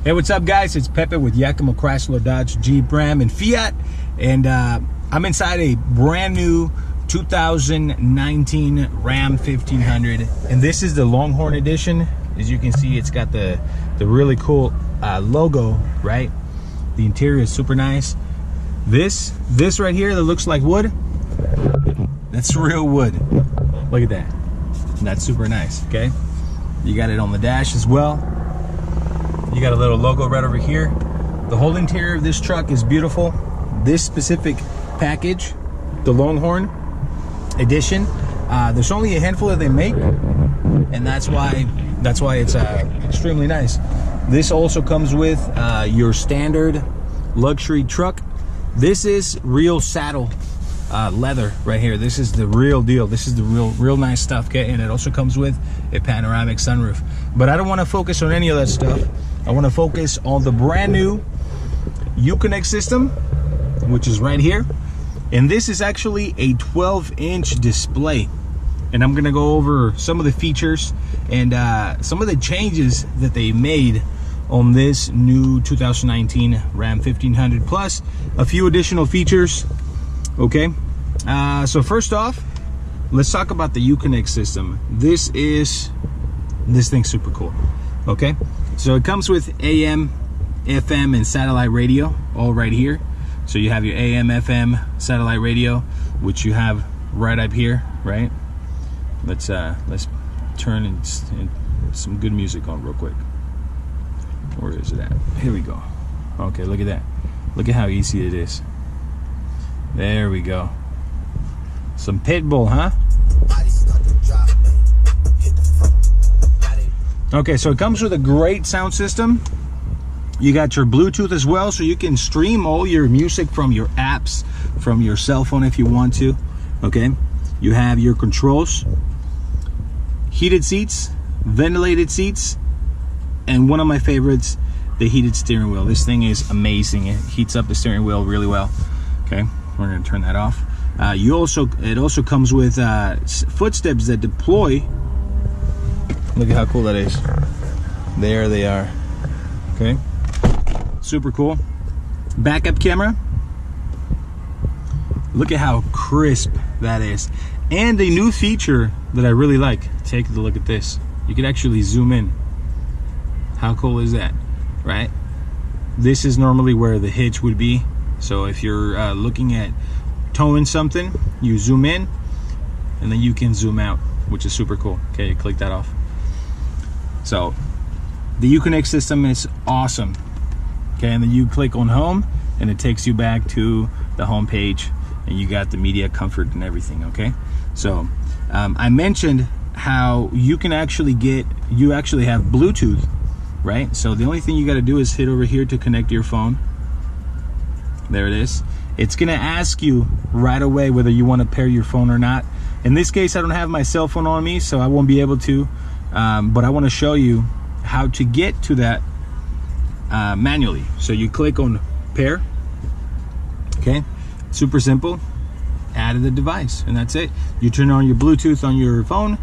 Hey, what's up, guys? It's Pepe with Yakima Chrysler Dodge Jeep Ram and Fiat, and I'm inside a brand new 2019 Ram 1500, and this is the Longhorn edition. As you can see, it's got the really cool logo, right? The interior is super nice. This right here that looks like wood, that's real wood. Look at that. That's super nice. Okay, you got it on the dash as well. You got a little logo right over here. The whole interior of this truck is beautiful. This specific package, the Longhorn edition, there's only a handful that they make, and that's why it's extremely nice. This also comes with your standard luxury truck. This is real saddle leather right here. This is the real deal. This is the real nice stuff. Okay, and it also comes with a panoramic sunroof. But I don't want to focus on any of that stuff. I want to focus on the brand new Uconnect system, which is right here. And this is actually a 12-inch display. And I'm going to go over some of the features and some of the changes that they made on this new 2019 Ram 1500, plus a few additional features. Okay, so first off, let's talk about the Uconnect system. This thing's super cool. Okay, so it comes with AM, FM, and satellite radio all right here. So you have your AM, FM, satellite radio, which you have right up here, right? Let's turn in some good music on real quick. Where is it at? Here we go. Okay, look at that. Look at how easy it is. There we go. Some Pitbull, huh? Okay, so it comes with a great sound system. You got your Bluetooth as well, so you can stream all your music from your apps, from your cell phone if you want to. Okay, you have your controls, heated seats, ventilated seats, and one of my favorites, the heated steering wheel. This thing is amazing. It heats up the steering wheel really well. Okay, we're gonna turn that off. It also comes with footsteps that deploy. Look at how cool that is. There they are. Okay, super cool. Backup camera. Look at how crisp that is. And a new feature that I really like. Take a look at this. You can actually zoom in. How cool is that, right? This is normally where the hitch would be. So if you're looking at towing something, you zoom in, and then you can zoom out, which is super cool. Okay, click that off. So the Uconnect system is awesome. Okay, and then you click on home, and it takes you back to the home page, and you got the media comfort and everything. Okay, so I mentioned how you actually have Bluetooth, right? So the only thing you got to do is hit over here to connect to your phone. There it is. It's gonna ask you right away whether you want to pair your phone or not. In this case, I don't have my cell phone on me, so I won't be able to, but I want to show you how to get to that manually. So you click on pair. Okay, super simple. Add the device, and that's it. You turn on your Bluetooth on your phone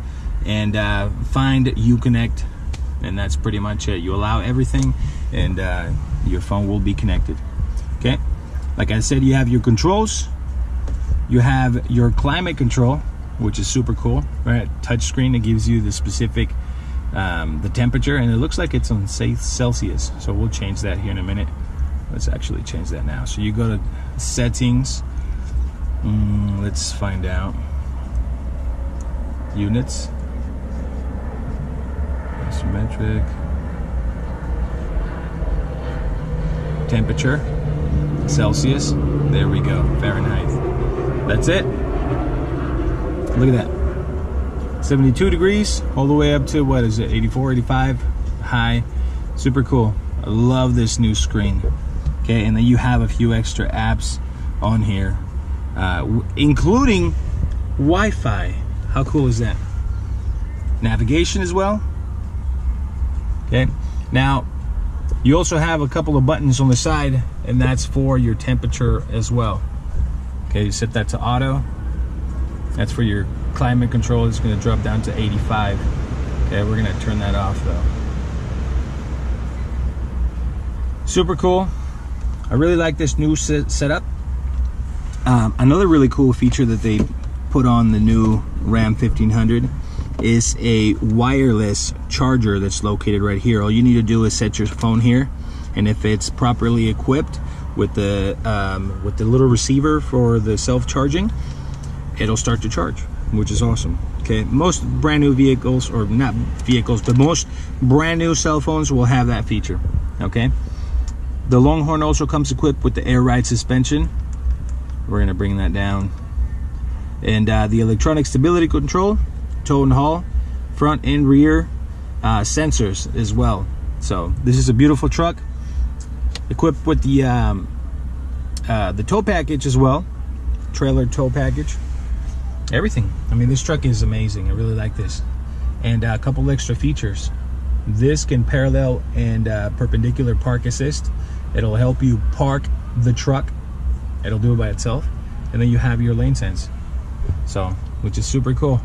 and find Uconnect, and that's pretty much it. You allow everything, and your phone will be connected. Okay, like I said, you have your controls. You have your climate control, which is super cool, right? Touch screen that gives you the specific the temperature, and it looks like it's on Celsius, so we'll change that here in a minute. Let's actually change that now. So you go to settings. Let's find out units, isometric, temperature, Celsius. There we go. Fahrenheit. That's it. Look at that. 72 degrees all the way up to, what is it, 84, 85 high. Super cool. I love this new screen. Okay, and then you have a few extra apps on here, including Wi-Fi. How cool is that? Navigation as well. Okay, now you also have a couple of buttons on the side, and that's for your temperature as well. Okay, you set that to auto. That's for your climate control. It's going to drop down to 85. Okay, we're going to turn that off though. Super cool. I really like this new setup. Another really cool feature that they put on the new Ram 1500 is a wireless charger that's located right here. All you need to do is set your phone here, and if it's properly equipped with the little receiver for the self-charging, it'll start to charge, which is awesome. Okay, most brand new vehicles, or not vehicles, but most brand new cell phones will have that feature. Okay, the Longhorn also comes equipped with the air ride suspension. We're gonna bring that down, and the electronic stability control, tow and haul, front and rear sensors as well. So this is a beautiful truck, equipped with the tow package as well, trailer tow package, everything. I mean, this truck is amazing. I really like this. And a couple extra features. This can parallel and perpendicular park assist. It'll help you park the truck. It'll do it by itself. And then you have your lane sense, so, which is super cool.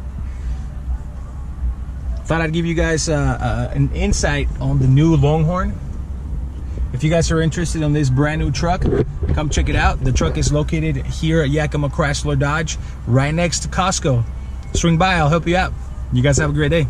Thought I'd give you guys an insight on the new Longhorn. If you guys are interested in this brand new truck, come check it out. The truck is located here at Yakima Chrysler Dodge, right next to Costco. Swing by, I'll help you out. You guys have a great day.